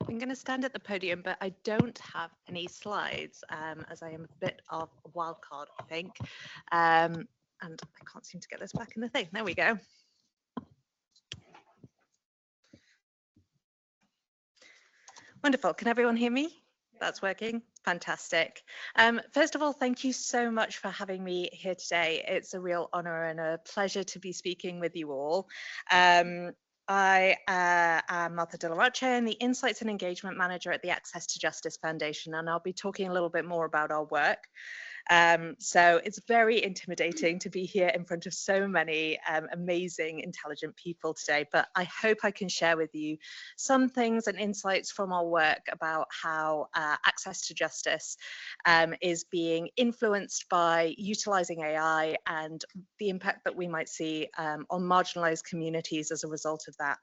I'm going to stand at the podium, but I don't have any slides, as I am a bit of a wild card, I think. And I can't seem to get this back in the thing. There we go. Wonderful. Can everyone hear me? That's working. Fantastic. First of all, thank you so much for having me here today. It's a real honor and a pleasure to be speaking with you all. I am Martha de la Roche, and the Insights and Engagement Manager at the Access to Justice Foundation, and I'll be talking a little bit more about our work. So it's very intimidating to be here in front of so many amazing, intelligent people today, but I hope I can share with you some things and insights from our work about how access to justice is being influenced by utilizing AI and the impact that we might see on marginalized communities as a result of that.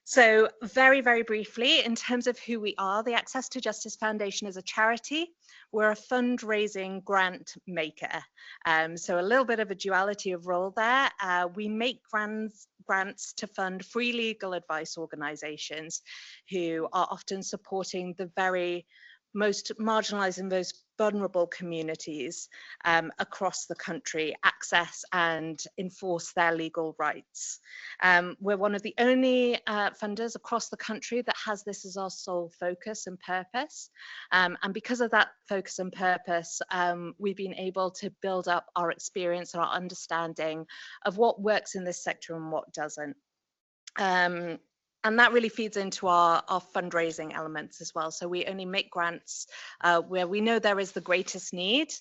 So very, very briefly, in terms of who we are, the Access to Justice Foundation is a charity. We're a fundraising grant maker. So a little bit of a duality of role there. We make grants to fund free legal advice organizations who are often supporting the very most marginalized and most vulnerable communities across the country access and enforce their legal rights. We're one of the only funders across the country that has this as our sole focus and purpose. And because of that focus and purpose, we've been able to build up our experience and our understanding of what works in this sector and what doesn't. And that really feeds into our fundraising elements as well. So we only make grants where we know there is the greatest need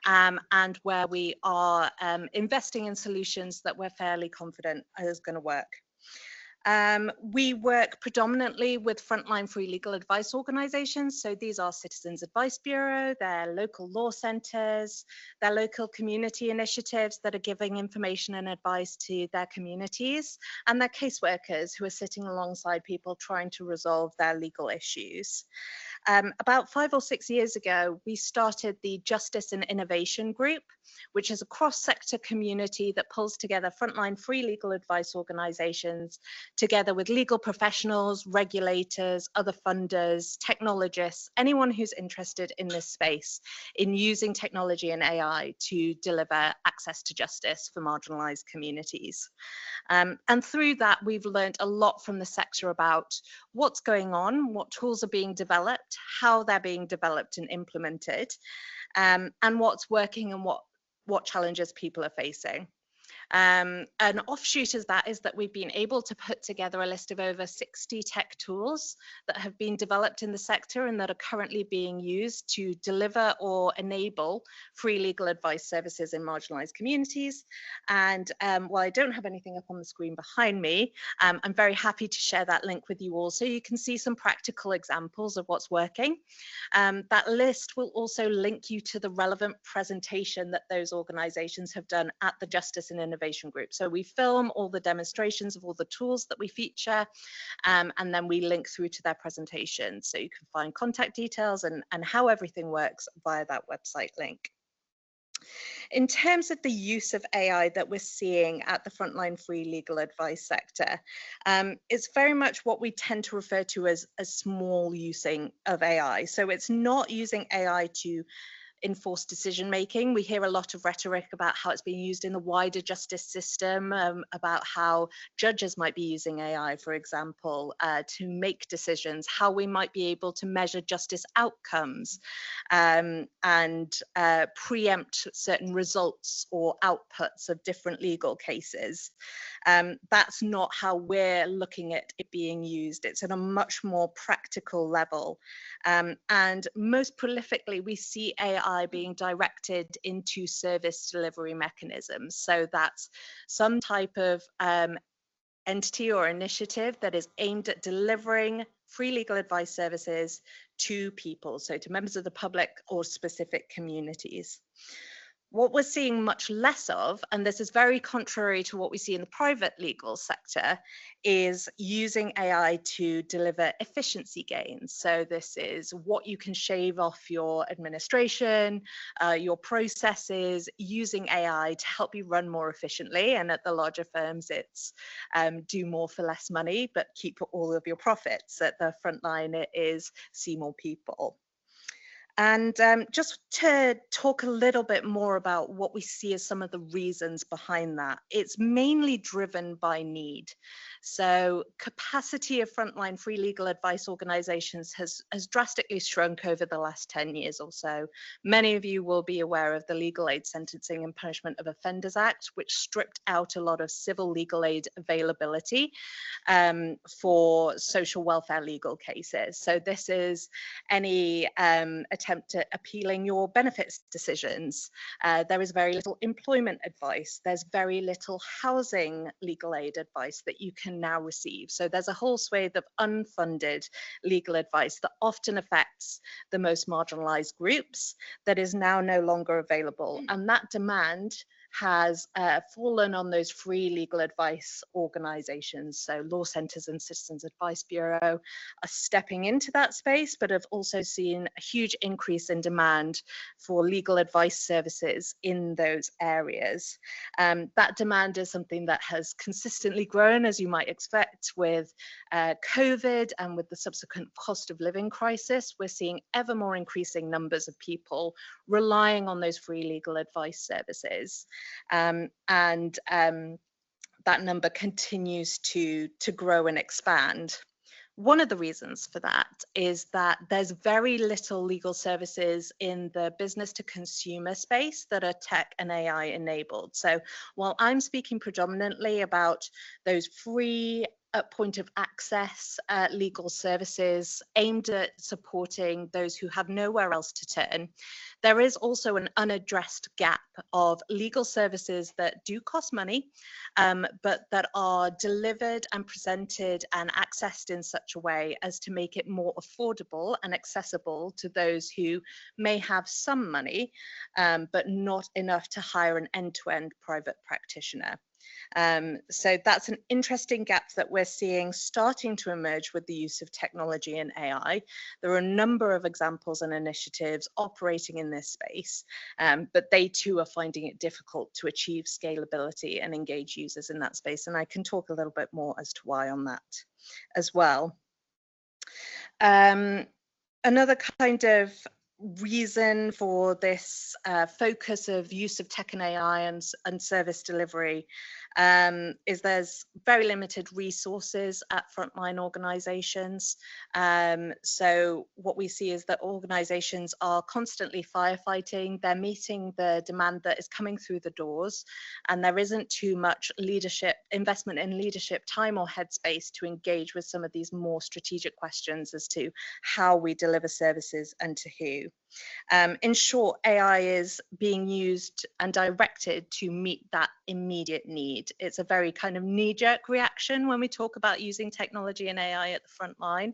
and where we are investing in solutions that we're fairly confident is going to work. We work predominantly with frontline free legal advice organizations. So these are Citizens Advice Bureau, their local law centers, their local community initiatives that are giving information and advice to their communities, and their caseworkers who are sitting alongside people trying to resolve their legal issues. About 5 or 6 years ago, we started the Justice and Innovation Group, which is a cross-sector community that pulls together frontline free legal advice organizations together with legal professionals, regulators, other funders, technologists, anyone who's interested in this space in using technology and AI to deliver access to justice for marginalized communities. And through that, we've learned a lot from the sector about what's going on, what tools are being developed, how they're being developed and implemented, and what's working and what challenges people are facing. An offshoot of that is that we've been able to put together a list of over 60 tech tools that have been developed in the sector and that are currently being used to deliver or enable free legal advice services in marginalized communities. And while I don't have anything up on the screen behind me, I'm very happy to share that link with you all so you can see some practical examples of what's working. That list will also link you to the relevant presentation that those organizations have done at the Justice and Innovation Group. So we film all the demonstrations of all the tools that we feature, and then we link through to their presentation. So you can find contact details and how everything works via that website link. In terms of the use of AI that we're seeing at the frontline free legal advice sector, it's very much what we tend to refer to as a small using of AI. So it's not using AI to enforce decision making. We hear a lot of rhetoric about how it's being used in the wider justice system, about how judges might be using AI, for example, to make decisions, how we might be able to measure justice outcomes and preempt certain results or outputs of different legal cases. That's not how we're looking at it being used. It's at a much more practical level. And most prolifically, we see AI being directed into service delivery mechanisms. So that's some type of entity or initiative that is aimed at delivering free legal advice services to people, so to members of the public or specific communities. What we're seeing much less of, and this is very contrary to what we see in the private legal sector, is using AI to deliver efficiency gains. So this is what you can shave off your administration, your processes, using AI to help you run more efficiently. And at the larger firms, it's do more for less money, but keep all of your profits. At the front line, it is see more people. And just to talk a little bit more about what we see as some of the reasons behind that, it's mainly driven by need. So capacity of frontline free legal advice organizations has drastically shrunk over the last 10 years or so. Many of you will be aware of the Legal Aid Sentencing and Punishment of Offenders Act, which stripped out a lot of civil legal aid availability for social welfare legal cases. So this is any attempt at appealing your benefits decisions. There is very little employment advice. There's very little housing legal aid advice that you can now receive. So there's a whole swathe of unfunded legal advice that often affects the most marginalized groups that is now no longer available. And that demand has fallen on those free legal advice organizations. So law centers and Citizens Advice Bureau are stepping into that space, but have also seen a huge increase in demand for legal advice services in those areas. That demand is something that has consistently grown, as you might expect, with COVID and with the subsequent cost of living crisis. We're seeing ever more increasing numbers of people relying on those free legal advice services. That number continues to grow and expand. One of the reasons for that is that there's very little legal services in the business to consumer space that are tech and AI enabled. So while I'm speaking predominantly about those free at point of access legal services aimed at supporting those who have nowhere else to turn, there is also an unaddressed gap of legal services that do cost money, but that are delivered and presented and accessed in such a way as to make it more affordable and accessible to those who may have some money, but not enough to hire an end-to-end private practitioner. So that's an interesting gap that we're seeing starting to emerge with the use of technology and AI. There are a number of examples and initiatives operating in this space, but they too are finding it difficult to achieve scalability and engage users in that space. And I can talk a little bit more as to why on that as well. Another kind of reason for this focus of use of tech and AI and service delivery is there's very limited resources at frontline organizations. So what we see is that organizations are constantly firefighting. They're meeting the demand that is coming through the doors, and there isn't too much investment in leadership time or headspace to engage with some of these more strategic questions as to how we deliver services and to who. In short, AI is being used and directed to meet that immediate need. It's a very kind of knee-jerk reaction when we talk about using technology and AI at the front line.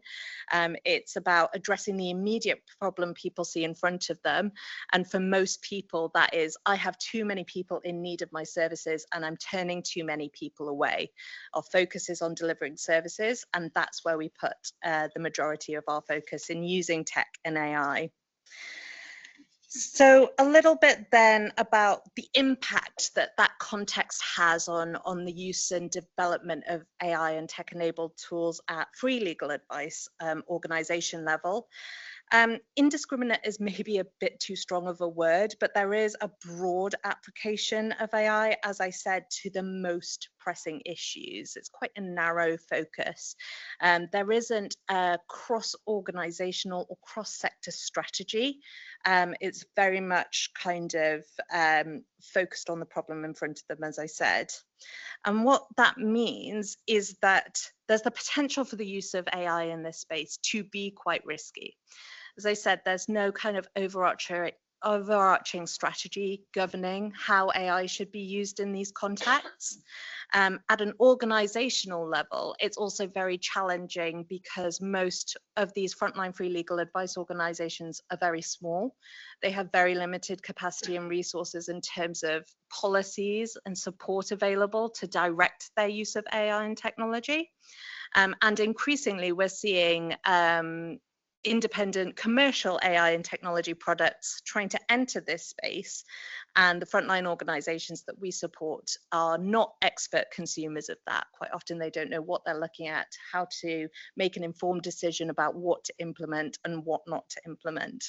It's about addressing the immediate problem people see in front of them. And for most people, that is, I have too many people in need of my services and I'm turning too many people away. Our focus is on delivering services, and that's where we put the majority of our focus in using tech and AI. So a little bit then about the impact that that context has on the use and development of AI and tech-enabled tools at free legal advice organization level. Indiscriminate is maybe a bit too strong of a word, but there is a broad application of AI, as I said, to the most pressing issues. It's quite a narrow focus. There isn't a cross-organizational or cross-sector strategy. It's very much kind of focused on the problem in front of them, as I said. And what that means is that there's the potential for the use of AI in this space to be quite risky. As I said, there's no kind of overarching overarching strategy governing how AI should be used in these contexts. At an organizational level, it's also very challenging because most of these frontline free legal advice organizations are very small. They have very limited capacity and resources in terms of policies and support available to direct their use of AI and technology. And increasingly, we're seeing independent commercial AI and technology products trying to enter this space, and the frontline organizations that we support are not expert consumers of that. Quite often they don't know what they're looking at, how to make an informed decision about what to implement and what not to implement.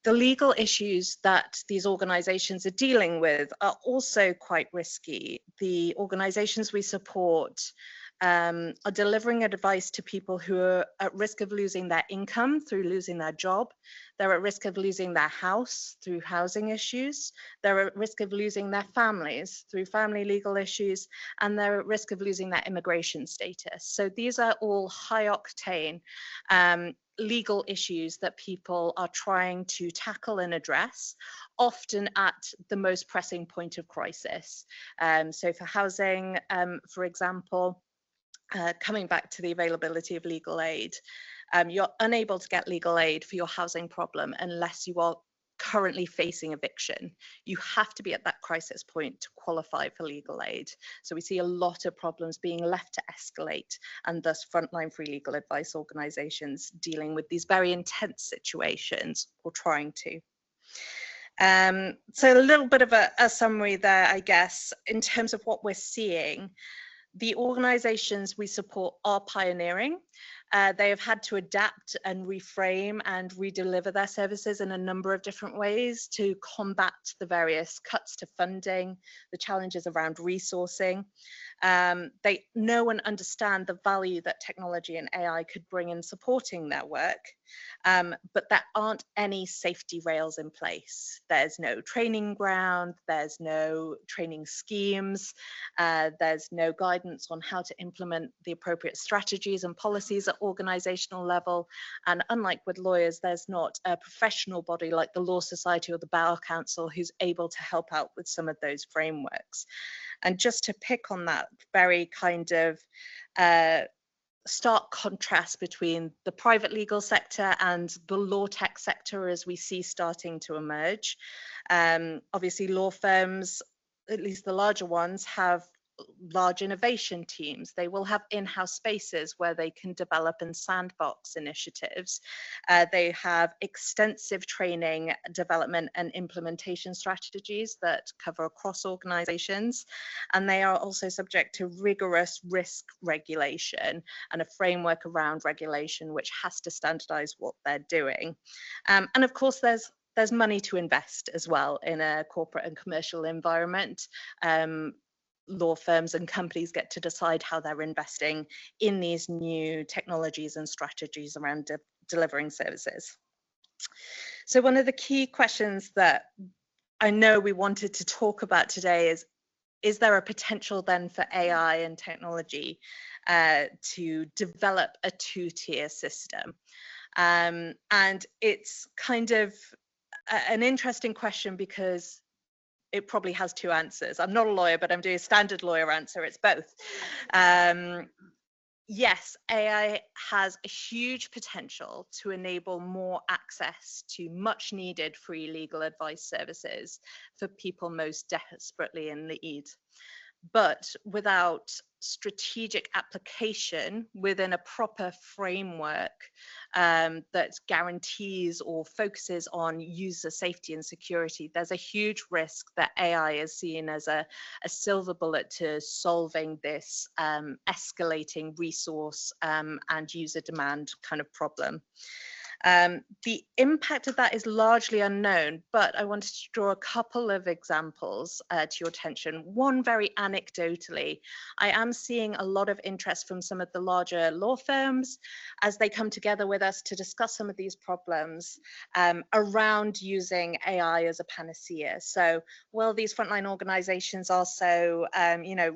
The legal issues that these organizations are dealing with are also quite risky. The organizations we support are delivering advice to people who are at risk of losing their income through losing their job. They're at risk of losing their house through housing issues. They're at risk of losing their families through family legal issues, and they're at risk of losing their immigration status. So these are all high octane legal issues that people are trying to tackle and address, often at the most pressing point of crisis. So for housing, for example, coming back to the availability of legal aid, you're unable to get legal aid for your housing problem unless you are currently facing eviction. You have to be at that crisis point to qualify for legal aid. So we see a lot of problems being left to escalate, and thus frontline free legal advice organizations dealing with these very intense situations or trying to. So a little bit of a summary there, I guess, in terms of what we're seeing. The organizations we support are pioneering. They have had to adapt and reframe and redeliver their services in a number of different ways to combat the various cuts to funding, the challenges around resourcing. They know and understand the value that technology and AI could bring in supporting their work, but there aren't any safety rails in place. There's no training ground, there's no training schemes, there's no guidance on how to implement the appropriate strategies and policies at organizational level. And unlike with lawyers, there's not a professional body like the Law Society or the Bar Council who's able to help out with some of those frameworks. And just to pick on that very kind of stark contrast between the private legal sector and the law tech sector as we see starting to emerge. Obviously, law firms, at least the larger ones, have large innovation teams. They will have in-house spaces where they can develop and sandbox initiatives. They have extensive training, development and implementation strategies that cover across organizations. And they are also subject to rigorous risk regulation and a framework around regulation which has to standardize what they're doing. And of course, there's money to invest as well in a corporate and commercial environment. Law firms and companies get to decide how they're investing in these new technologies and strategies around delivering services. So one of the key questions that I know we wanted to talk about today is there a potential then for AI and technology to develop a two-tier system? And it's kind of an interesting question because it probably has two answers. I'm not a lawyer, but I'm doing a standard lawyer answer. It's both. Yes, AI has a huge potential to enable more access to much needed free legal advice services for people most desperately in need. But without strategic application within a proper framework that guarantees or focuses on user safety and security, there's a huge risk that AI is seen as a silver bullet to solving this escalating resource and user demand kind of problem. The impact of that is largely unknown, but I wanted to draw a couple of examples to your attention. One, very anecdotally, I am seeing a lot of interest from some of the larger law firms as they come together with us to discuss some of these problems around using AI as a panacea. So, well, these frontline organizations are so,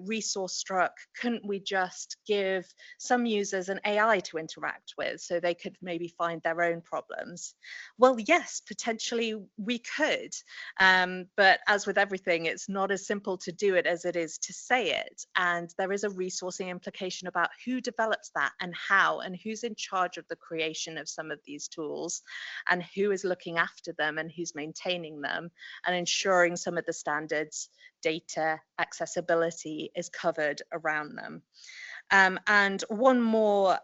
resource struck, couldn't we just give some users an AI to interact with so they could maybe find their own own problems? Well, yes, potentially we could. But as with everything, it's not as simple to do it as it is to say it. And there is a resourcing implication about who develops that and how, and who's in charge of the creation of some of these tools, and who is looking after them and who's maintaining them, and ensuring some of the standards, data, accessibility is covered around them. And one more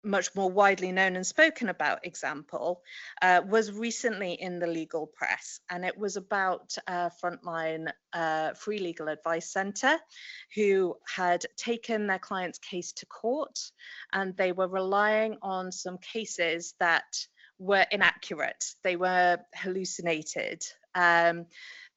much more widely known and spoken about example was recently in the legal press, and it was about Frontline Free Legal Advice Centre, who had taken their client's case to court, and they were relying on some cases that were inaccurate. They were hallucinated.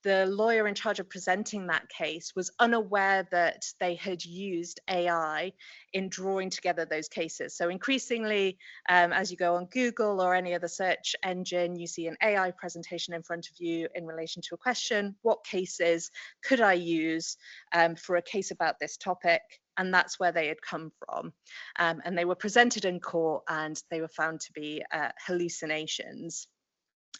The lawyer in charge of presenting that case was unaware that they had used AI in drawing together those cases. So increasingly, as you go on Google or any other search engine, you see an AI presentation in front of you in relation to a question: what cases could I use for a case about this topic? And that's where they had come from. And they were presented in court and they were found to be hallucinations.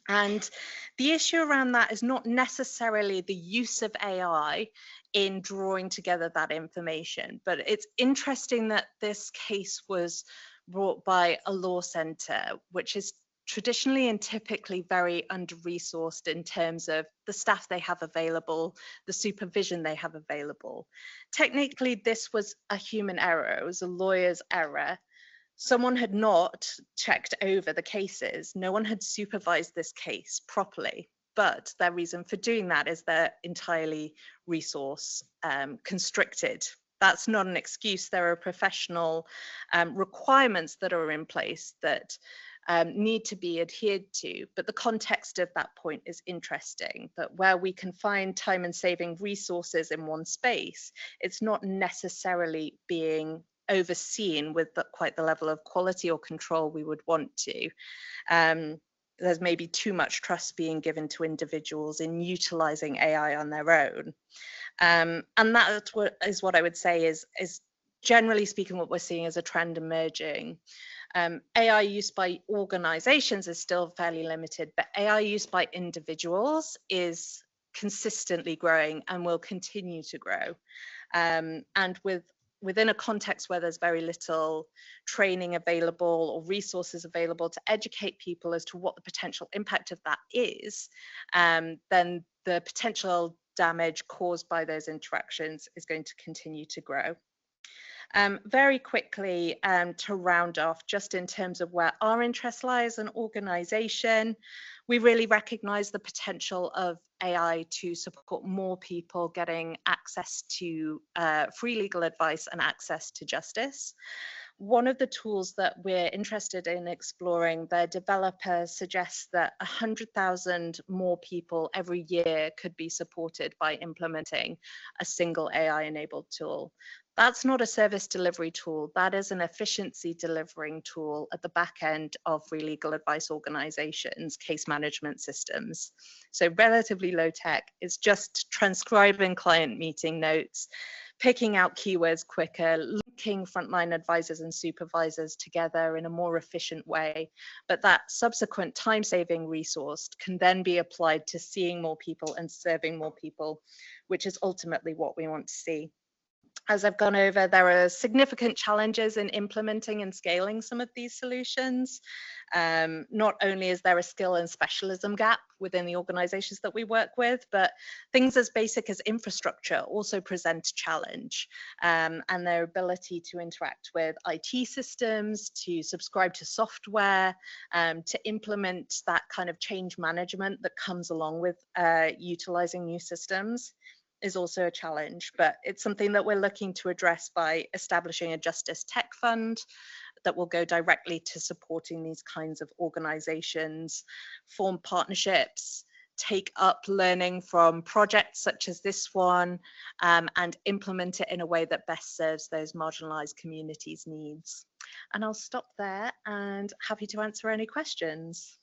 And the issue around that is not necessarily the use of AI in drawing together that information, but it's interesting that this case was brought by a law centre, which is traditionally and typically very under-resourced in terms of the staff they have available, the supervision they have available. Technically, this was a human error. It was a lawyer's error. Someone had not checked over the cases. No one had supervised this case properly, but their reason for doing that is they're entirely resource constricted. That's not an excuse. There are professional requirements that are in place that need to be adhered to, but the context of that point is interesting, that where we can find time and saving resources in one space, it's not necessarily being overseen with quite the level of quality or control we would want to. There's maybe too much trust being given to individuals in utilizing AI on their own. And that is what I would say is generally speaking what we're seeing as a trend emerging. AI use by organizations is still fairly limited, but AI use by individuals is consistently growing and will continue to grow. And within a context where there's very little training available or resources available to educate people as to what the potential impact of that is, then the potential damage caused by those interactions is going to continue to grow. Very quickly, to round off, just in terms of where our interest lies as an organization, we really recognize the potential of AI to support more people getting access to free legal advice and access to justice. One of the tools that we're interested in exploring, their developer suggests that 100,000 more people every year could be supported by implementing a single AI-enabled tool. That's not a service delivery tool. That is an efficiency delivering tool at the back end of free legal advice organizations' case management systems. So relatively low tech. It's just transcribing client meeting notes, picking out keywords quicker, linking frontline advisors and supervisors together in a more efficient way. But that subsequent time-saving resource can then be applied to seeing more people and serving more people, which is ultimately what we want to see. As I've gone over, there are significant challenges in implementing and scaling some of these solutions. Not only is there a skill and specialism gap within the organizations that we work with, but things as basic as infrastructure also present a challenge, and their ability to interact with IT systems, to subscribe to software, to implement that kind of change management that comes along with utilizing new systems is also a challenge, but it's something that we're looking to address by establishing a justice tech fund that will go directly to supporting these kinds of organizations, form partnerships, take up learning from projects such as this one, and implement it in a way that best serves those marginalized communities' needs. And I'll stop there and happy to answer any questions.